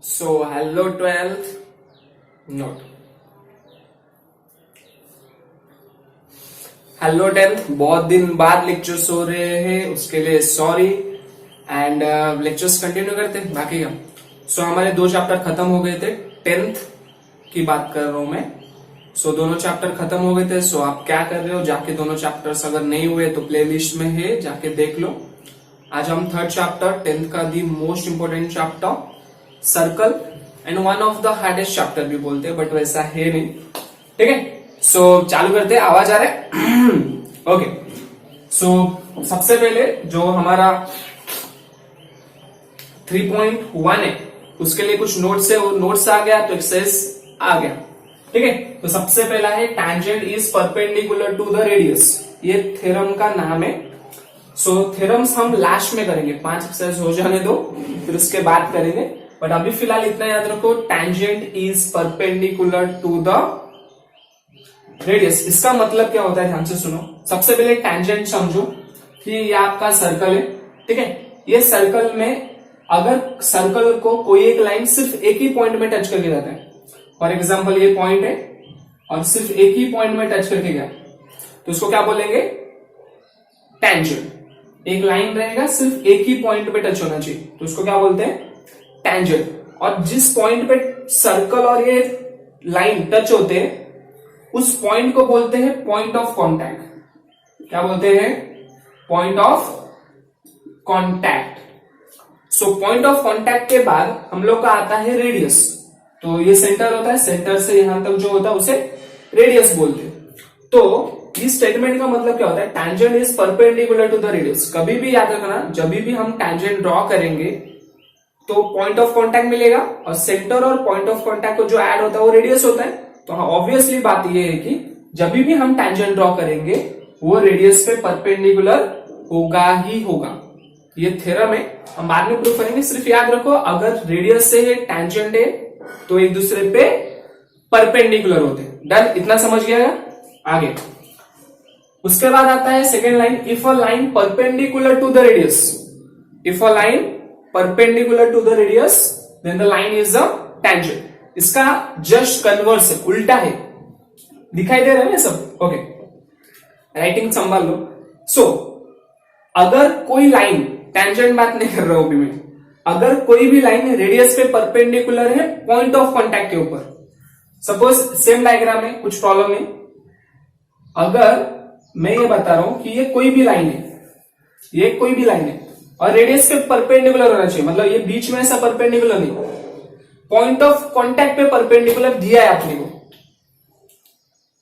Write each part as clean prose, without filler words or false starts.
So hello 12th note. Hello 10th, बहुत दिन बाद लेक्चर्स हो रहे हैं, उसके लिए सॉरी। एंड लेक्चर्स कंटिन्यू करते हैं बाकी का। सो हमारे 2 चैप्टर खत्म हो गए थे। 10th की बात कर रहा हूं मैं। सो दोनों चैप्टर खत्म हो गए थे। सो आप क्या कर रहे हो, जाके दोनों चैप्टर्स अगर नहीं हुए तो प्लेलिस्ट में है, जाके देख लो। आज हम 3rd चैप्टर 10th का the most important chapter circle and one of the hardest chapter भी बोलते हैं, बट वैसा है नहीं। ठीक है, सो चालू करते हैं। आवाज आ रहा है? ओके। सो सबसे पहले जो हमारा 3.1 है उसके लिए कुछ नोट्स है, वो नोट्स आ गया तो एक्सरसाइज आ गया। ठीक है, तो सबसे पहला है tangent is perpendicular to the radius. ये थ्योरम का नाम है। सो थ्योरम्स हम लास्ट में करेंगे, 5 एक्सरसाइज हो जाने दो, फिर उसके बाद करेंगे। बट अभी फिलहाल इतना याद रखो, tangent is perpendicular to the radius. इसका मतलब क्या होता है, ध्यान से सुनो। सबसे पहले टैंजेंट समझो कि ये आपका सर्कल है। ठीक है, ये सर्कल में अगर सर्कल को कोई एक लाइन सिर्फ एक ही पॉइंट में टच करके जाता है, फॉर एग्जाम्पल ये पॉइंट है और सिर्फ एक ही पॉइंट में टच करके गया, तो उसको क्या बोलेंगे? टैंजेंट। एक लाइन रहेगा, सिर्फ एक ही पॉइंट पे टच होना चाहिए, तो उसको क्या बोलते हैं? टैंजेंट। और जिस पॉइंट पे सर्कल और ये लाइन टच होते हैं उस पॉइंट को बोलते हैं पॉइंट ऑफ कॉन्टैक्ट। क्या बोलते हैं? Point of contact. So point of contact के बाद हम लोग का आता है रेडियस। तो ये सेंटर होता है, सेंटर से यहां तक जो होता है उसे रेडियस बोलते हैं। तो इस स्टेटमेंट का मतलब क्या होता है? Tangent is perpendicular to the radius. कभी भी याद रखना, जब भी हम टैंजेंट ड्रॉ करेंगे तो पॉइंट ऑफ कांटेक्ट मिलेगा, और सेंटर और पॉइंट ऑफ कांटेक्ट को जो ऐड होता है वो रेडियस होता है। तो ऑब्वियसली बात ये है कि जब भी हम टैंजेंट ड्रॉ करेंगे वो रेडियस पे परपेंडिकुलर होगा ही होगा। ये थ्योरम है, हम बाद में प्रूव करेंगे। सिर्फ याद रखो, अगर रेडियस से है टैंजेंट है तो एक दूसरे पे परपेंडिकुलर होते हैं। डन, इतना समझ गया? आगे उसके बाद आता है second line, if a line perpendicular to the radius. If a line perpendicular to the radius then the line is the tangent. इसका जस्ट कन्वर्स है, उल्टा है। दिखाई दे रहा है ना सब? ओके, राइटिंग संभाल लो। सो अगर कोई लाइन, टैंजेंट बात नहीं कर रहा हूं अभी मैं, अगर कोई भी लाइन रेडियस पे परपेंडिकुलर है पॉइंट ऑफ कांटेक्ट के ऊपर, सपोज सेम डायग्राम है, कुछ प्रॉब्लम नहीं। अगर मैं ये बता रहा हूं कि ये कोई भी लाइन है, ये कोई भी लाइन है और रेडियस पे परपेंडिकुलर होना चाहिए, मतलब ये बीच में ऐसा परपेंडिकुलर नहीं, पॉइंट ऑफ कांटेक्ट पे परपेंडिकुलर दिया है आपने को।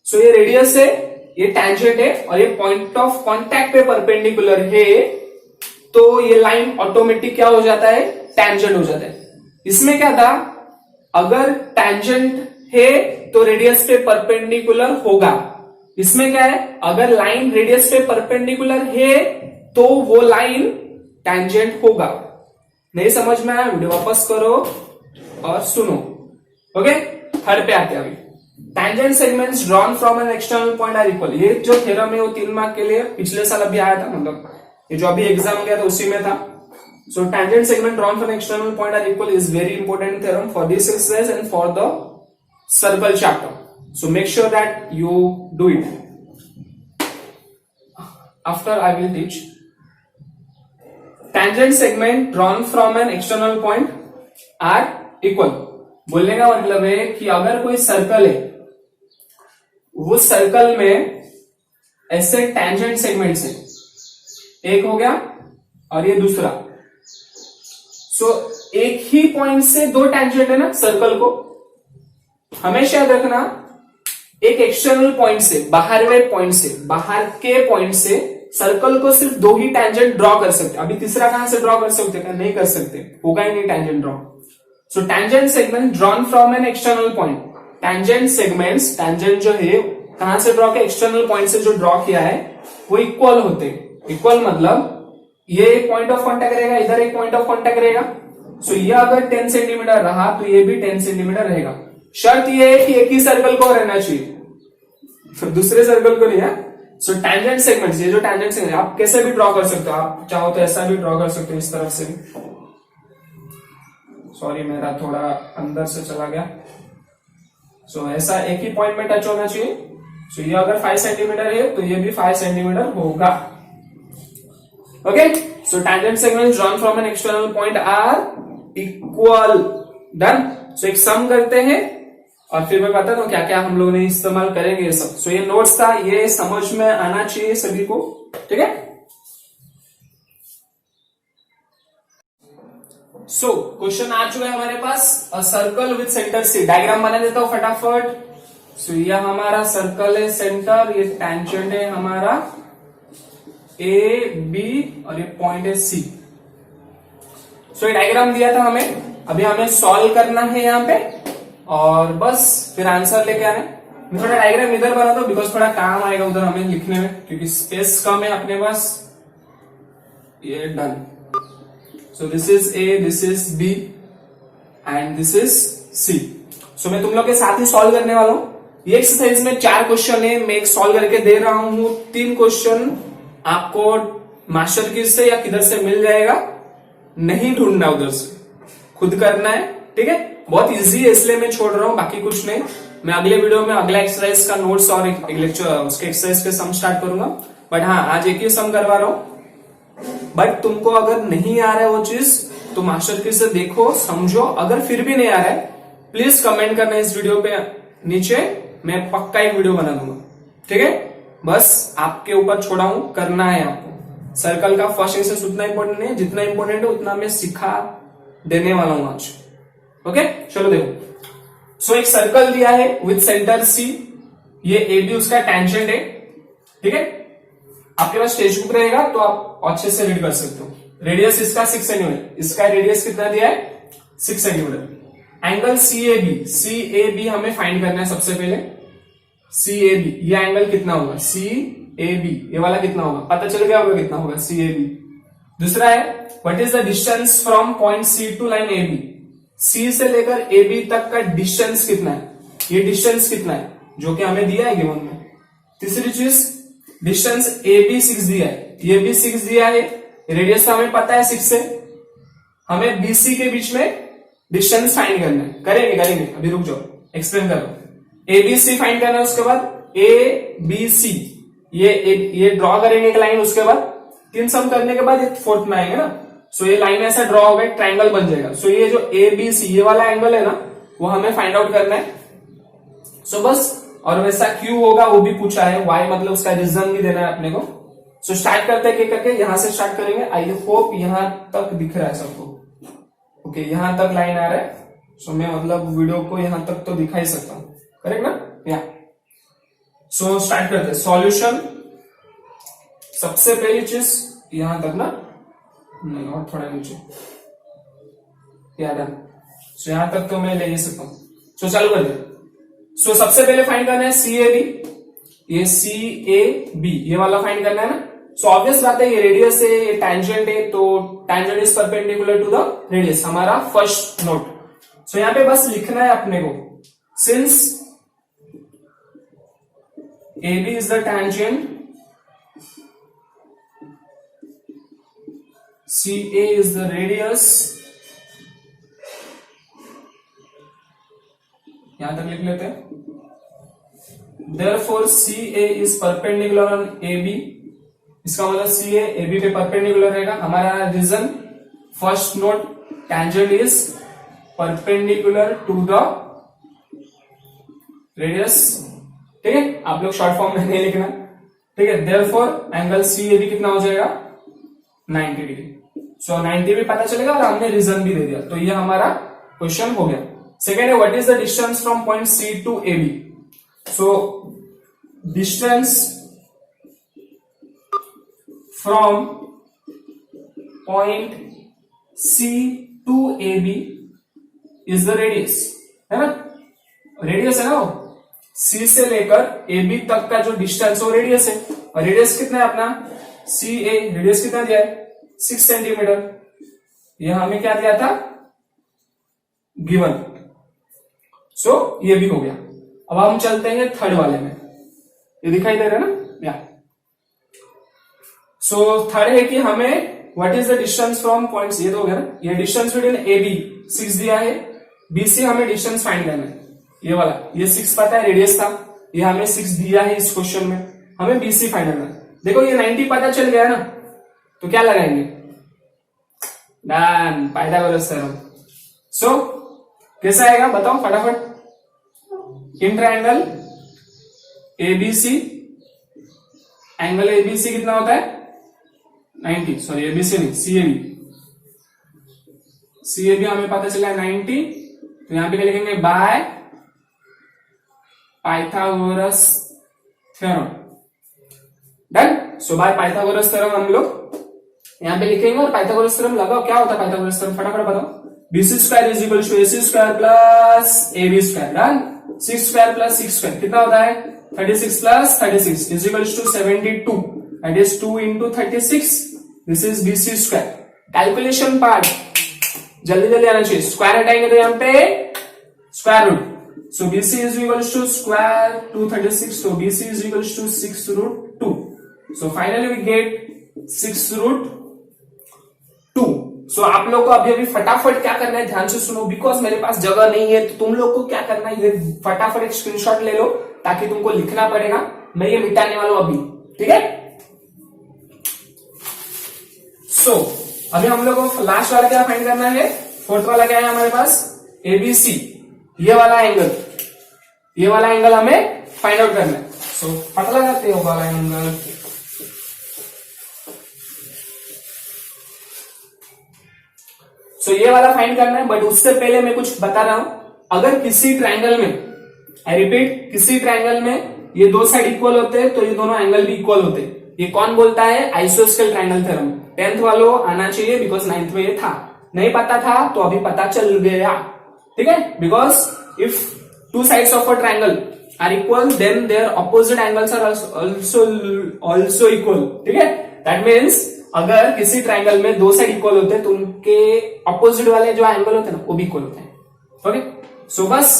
सो ये रेडियस है, ये टैंजेंट है और ये पॉइंट ऑफ कांटेक्ट पे परपेंडिकुलर है, तो ये लाइन ऑटोमेटिक क्या हो जाता है? टैंजेंट हो जाता है। इसमें क्या था? अगर टैंजेंट है तो रेडियस पे परपेंडिकुलर होगा। इसमें क्या है? अगर लाइन रेडियस पे परपेंडिकुलर है तो वो लाइन टैंजेंट होगा। नहीं समझ में आया? वीडियो वापस करो और सुनो। ओके, थर्ड पे आते हैं अभी। Tangent segments drawn from an external point are equal. ये जो थ्योरम है वो 3 मार्क के लिए पिछले साल अभी आया था, मतलब ये जो अभी एग्जाम गया था उसी में था। So tangent segment drawn from external point are equal is very important theorem for this exercise and for the circle chapter. So make sure that you do it. After I will teach. Tangent segment drawn from an external point are equal. बोलने का मतलब है कि अगर कोई circle है, वो circle में ऐसे टैंजेंट सेगमेंट्स है, एक हो गया और ये दूसरा। सो एक ही पॉइंट से 2 टैंजेंट है ना सर्कल को। हमेशा याद रखना, एक एक्सटर्नल पॉइंट से, बाहर के पॉइंट से सर्कल को सिर्फ 2 ही टैंजेंट ड्रॉ कर सकते। अभी तीसरा कहां से ड्रॉ कर सकते? नहीं कर सकते, होगा ही नहीं tangent draw. So tangent segment drawn from an external point. Tangent segments, tangent जो है कहां से ड्रॉ किया? एक्सटर्नल पॉइंट से जो ड्रॉ किया है वो इक्वल होते। इक्वल मतलब ये एक पॉइंट ऑफ कॉन्टैक्ट रहेगा, इधर एक पॉइंट ऑफ कॉन्टैक्ट रहेगा। सो ये अगर 10 सेंटीमीटर रहा तो ये भी 10 सेंटीमीटर रहेगा। शर्त ये है कि एक ही सर्कल को रहना चाहिए, फिर दूसरे सर्कल को नहीं है। सो टैंजेंट सेगमेंट्स, ये जो टैंजेंट सेगमेंट आप कैसे भी ड्रॉ कर सकते हो, आप चाहो तो ऐसा भी ड्रॉ कर सकते हो, इस तरफ से भी। सॉरी मेरा थोड़ा अंदर से चला गया। सो ऐसा एक ही पॉइंट में टच होना चाहिए। सो ये अगर 5 सेंटीमीटर है तो ये भी 5 सेंटीमीटर होगा। Okay, so tangent segments drawn from an external point are equal. Done. So एक सम करते हैं और फिर मैं बताता हूं क्या क्या हम लोग ने इस्तेमाल करेंगे ये सब। सो ये नोट्स था, ये समझ में आना चाहिए सभी को, ठीक है। सो क्वेश्चन आ चुका है हमारे पास, a circle with centre C. Diagram बना देता हूं फटाफट। सो ये हमारा सर्कल है सेंटर, ये टेंजेंट है हमारा ए बी और ये पॉइंट है सी। सो ये डायग्राम दिया था हमें, अभी हमें सॉल्व करना है यहाँ पे और बस फिर आंसर लेके आना है। मैं थोड़ा डायग्राम इधर बनाता हूं बिकॉज थोड़ा काम आएगा उधर हमें लिखने में, क्योंकि स्पेस कम है अपने पास। ये done. So this is A, this is B and this is C. So मैं तुम लोग के साथ ही सॉल्व करने वाला हूं। ये एक्सरसाइज में 4 क्वेश्चन है, मैं एक सॉल्व करके दे रहा हूं। 3 क्वेश्चन आपको मास्टर की से या किधर से मिल जाएगा, नहीं ढूंढना उधर से, खुद करना है, ठीक है। बहुत इजी है इसलिए मैं छोड़ रहा हूं, बाकी कुछ नहीं। मैं अगले वीडियो में अगला एक्सरसाइज का नोट्स और एक लेक्चर उसके एक्सरसाइज के सम स्टार्ट करूंगा। बट हाँ, आज एक ही सम करवा रहा हूं। बट तुमको अगर नहीं आ रहा है वो चीज तो मास्टर की से देखो, समझो। अगर फिर भी नहीं आ रहा है प्लीज कमेंट करना इस वीडियो पे नीचे, मैं पक्का एक वीडियो बना दूंगा, ठीक है। बस आपके ऊपर छोड़ा हूं, करना है आपको। सर्कल का फर्स्ट एक्सरसाइज उतना इंपॉर्टेंट नहीं है, जितना इंपॉर्टेंट है उतना मैं सिखा देने वाला हूं आज। ओके, चलो देखो। सो एक सर्कल दिया है विथ सेंटर सी, ये ए बी उसका टेंजेंट है, ठीक है। आपके पास टेक्स्ट बुक रहेगा तो आप अच्छे से रीड कर सकते हो। रेडियस इसका 6 सेंटीमीटर, इसका रेडियस कितना दिया है 6 centimetre. Angle C A B हमें फाइंड करना है सबसे पहले। सी ए बी, ये एंगल कितना होगा सी ए बी, ये वाला कितना होगा पता चल गया होगा कितना होगा सी ए बी। दूसरा है what is the distance from point C to line A B, C से लेकर ए बी तक का डिस्टेंस कितना है, ये डिस्टेंस कितना है जो कि हमें दिया है गिवन में। तीसरी चीज डिस्टेंस ए बी 6 दिया है, ये भी 6 दिया है, रेडियस तो हमें पता है 6 से, हमें बीसी के बीच में डिस्टेंस फाइंड करना है। करेंगे अभी रुक जाओ, एक्सप्लेन कर रहा हूं। ए बी सी फाइंड करना है, उसके बाद ए बी सी ये ड्रॉ करेंगे एक लाइन, उसके बाद 3 सम करने के बाद ये फोर्थ में आएंगे ना। सो ये लाइन ऐसा ड्रॉ होगा, एक ट्रायंगल बन जाएगा। सो ये जो ए बी सी ये वाला एंगल है ना, वो हमें फाइंड आउट करना है। सो बस, और वैसा क्यू होगा वो भी पूछा है, वाई मतलब उसका रीजन भी देना है अपने को। सो स्टार्ट करते हैं करके, यहां से स्टार्ट करेंगे। आई होप यहां तक दिख रहा है सबको। ओके, यहां तक लाइन आ रहा है। सो मैं मतलब वीडियो को यहां तक तो दिखा ही सकता हूं, करेक्ट ना। या सो स्टार्ट करते हैं सॉल्यूशन। सबसे पहली चीज यहां तक ना, नहीं और थोड़ा नीचे, याद है। सो यहां तक तो मैं ले ही सकता हूं। सो चालू कर दे। सो सबसे पहले फाइंड करना है सी ए बी, ये सी ए बी ये वाला फाइंड करना है ना। सो ऑब्वियस बात है, ये रेडियस है, ये टैंजेंट है, तो tangent is perpendicular to the radius, हमारा फर्स्ट नोट। सो यहां पे बस लिखना है अपने को, since A B is the tangent, CA is the radius, यहां तक लिख लेते हैं। Therefore CA is perpendicular on AB, इसका मतलब CA AB पे परपेंडिकुलर रहेगा। हमारा reason first note tangent is perpendicular to the radius, ठीक है। आप लोग शॉर्ट फॉर्म में नहीं लिखना, ठीक है। Therefore एंगल CAB कितना हो जाएगा 90 डिग्री। सो 90 भी पता चलेगा और हमने रीजन भी दे दिया, तो ये हमारा क्वेश्चन हो गया। सेकेंड है what is the distance from point C to A B. So distance from point C to A B is the radius, है ना। रेडियस है ना, वो सी से लेकर ए बी तक का जो डिस्टेंस वो रेडियस है। और रेडियस कितना है अपना सी ए, रेडियस कितना दिया है 6 सेंटीमीटर। ये हमें क्या दिया था गिवन। सो ये भी हो गया। अब हम चलते हैं थर्ड वाले में, ये दिखाई दे रहा है ना। या सो थर्ड है कि हमें what is the distance from points, ये तो हो गया ना, ये डिस्टेंस बिटवीन ए बी 6 दिया है, बी से हमें डिस्टेंस फाइंड करना है, ये वाला, ये 6 पता है रेडियस था, ये हमें 6 दिया है इस क्वेश्चन में, हमें बीसी फाइंड करना है। देखो ये 90 पता चल गया ना, तो क्या लगाएंगे, डन, पाइथागोरस थ्योरम। सो कैसा आएगा बताओ फटाफट। In triangle ABC, angle ABC कितना होता है 90, सॉरी एबीसी नहीं सीएबी, सीएबी हमें पता चला है 90, तो यहां पे क्या लिखेंगे, by Pythagoras theorem, done. So by Pythagoras theorem हम लोग यहां पे लिखेंगे, और पाइथागोरस थ्योरम लगाओ, क्या होता है पाइथागोरस थ्योरम फटाफट बताओ, BC square is equal to AC square plus AB square, done. 6 square plus 6 square कितना होता है 36 plus 36 is equal to 72, that is 2 into 36, this is BC square. Calculation part जल्दी जल्दी आना चाहिए, स्क्वायर हटाएंगे तो यहाँ पे square root, so BC is equals to square 236, so BC is equals to 6 root 2, so finally we get 6 root 2। so आप लोग को अभी अभी फटाफट क्या करना है, ध्यान से सुनो, बिकॉज मेरे पास जगह नहीं है, तो तुम लोग को क्या करना है, ये फटाफट एक स्क्रीनशॉट ले लो, ताकि तुमको लिखना पड़ेगा, मैं ये मिटाने वाला हूं अभी, ठीक है। सो अभी हम लोग को लास्ट वाला क्या फाइंड करना है, फोर्थ वाला क्या है हमारे पास, एबीसी, ये वाला एंगल, ये वाला एंगल हमें फाइंड आउट करना है। सो पता लगाते हो वाला एंगल, सो ये वाला फाइंड करना है, बट उससे पहले मैं कुछ बता रहा हूं, अगर किसी ट्रायंगल में, आई रिपीट, किसी ट्रायंगल में ये दो साइड इक्वल होते हैं, तो ये दोनों एंगल भी इक्वल होते हैं। ये कौन बोलता है, आइसोस्केल ट्रायंगल थ्योरम, 10th वालों आना चाहिए, बिकॉज 9th में ये था, नहीं पता था तो अभी पता चल गया, ठीक है। Because if two sides of a triangle are equal, then their opposite angles are also equal, ठीक है। that means अगर किसी ट्रायंगल में दो साइड इक्वल होते हैं, तो उनके ऑपोजिट वाले जो एंगल होते हैं ना, वो भी इक्वल होते हैं, ओके। सो बस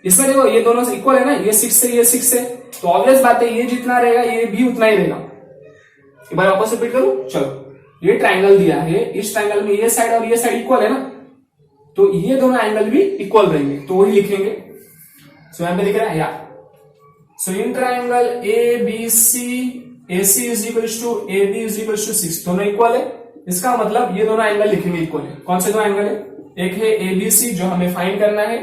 इसमें देखो ये दोनों इक्वल है ना, ये 6 से ये 6 से, तो ऑब्वियस बात है ये जितना रहेगा ये भी उतना ही रहेगा। एक बार वापस रिपीट करूं, चलो, ये ट्रायंगल दिया है, इस ट्रायंगल में ये साइड और ये साइड इक्वल है ना, तो ये दोनों एंगल भी इक्वल रहेंगे, तो वही लिखेंगे। सो यहां पे दिख रहा है यार, so in triangle A B C, AC is equal to AB is equal to 6, दोनों इक्वल है, इसका मतलब ये दोनों एंगल लिखेंगे इक्वल है। कौन से दो एंगल है, एक है ABC जो हमें फाइंड करना है,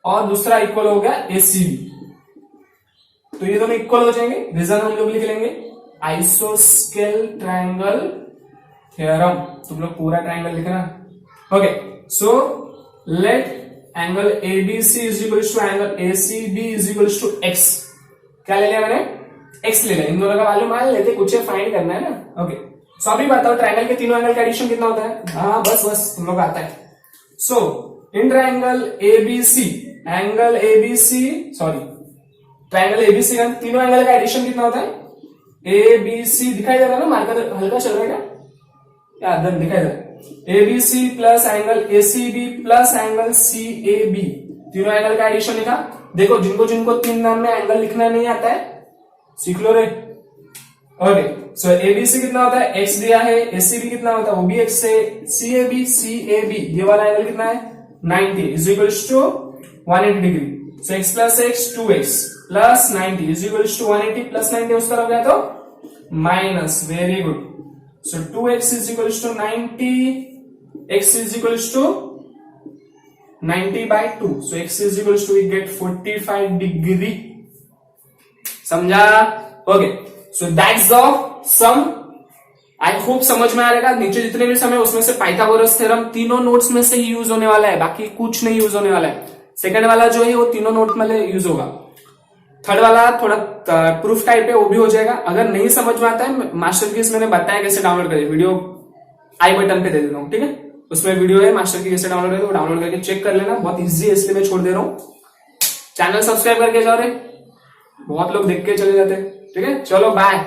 और दूसरा इक्वल हो गया ACB, तो ये दोनों इक्वल हो जाएंगे। रीजन हम लोग लिख लेंगे, आइसोस्केल ट्रायंगल थ्योरम, तुम लोग पूरा ट्रायंगल लिखना, okay. So let angle ABC is equal to angle ACB is equal to x, क्या ले लिया मैंने, x ले लिया, इन दोनों का वैल्यू मान लेते, कुछ फाइंड करना है ना, ओके। सो अभी बताओ ट्रायंगल के तीनों एंगल का एडिशन कितना होता है, हाँ बस तुम लोग आता है। So in triangle ABC, angle ABC, sorry triangle ABC का तीनों एंगल का एडिशन कितना होता है, ABC दिखाई दे रहा है ना, मार्कर हल्का चल रहा है क्या, दम दिखाई दे रहा है, ABC plus angle ACB plus angle CAB, तीनों एंगल का एडिशन लिखा। देखो जिनको जिनको 3 नाम में एंगल लिखना नहीं आता है, सीख लो रे, ओके। सो ABC कितना होता है, x दिया है, ACB कितना होता है, वो भी x है, CAB ये वाला एंगल कितना है 90 is equal to 180 degree, so x plus x 2x plus 90 is equal to 180 plus 90 उस तरफ गया तो minus, very good. So 2x is equals to 90, x is equals to 90 by 2. So x is equals to we get 45 degree. समझा? Okay. So that's the sum. I hope समझ में आ रहेगा। नीचे जितने भी सम है उसमें से पाइथागोरस थ्योरम तीनों नोट्स में से ही यूज होने वाला है, बाकी कुछ नहीं यूज होने वाला है। सेकंड वाला जो है वो तीनों नोट में यूज होगा। थर्ड वाला थोड़ा प्रूफ टाइप है, वो भी हो जाएगा। अगर नहीं समझ में आता है, मास्टर कीज मैंने बताया कैसे डाउनलोड करें, वीडियो आई बटन पे दे देता हूँ, ठीक है। उसमें वीडियो है मास्टर की कैसे डाउनलोड करें, वो डाउनलोड करके चेक कर लेना, बहुत इजी है, इसलिए मैं छोड़ दे रहा हूँ। चैनल सब्सक्राइब करके जाओ रे, बहुत लोग देख के चले जाते हैं, ठीक है। चलो बाय।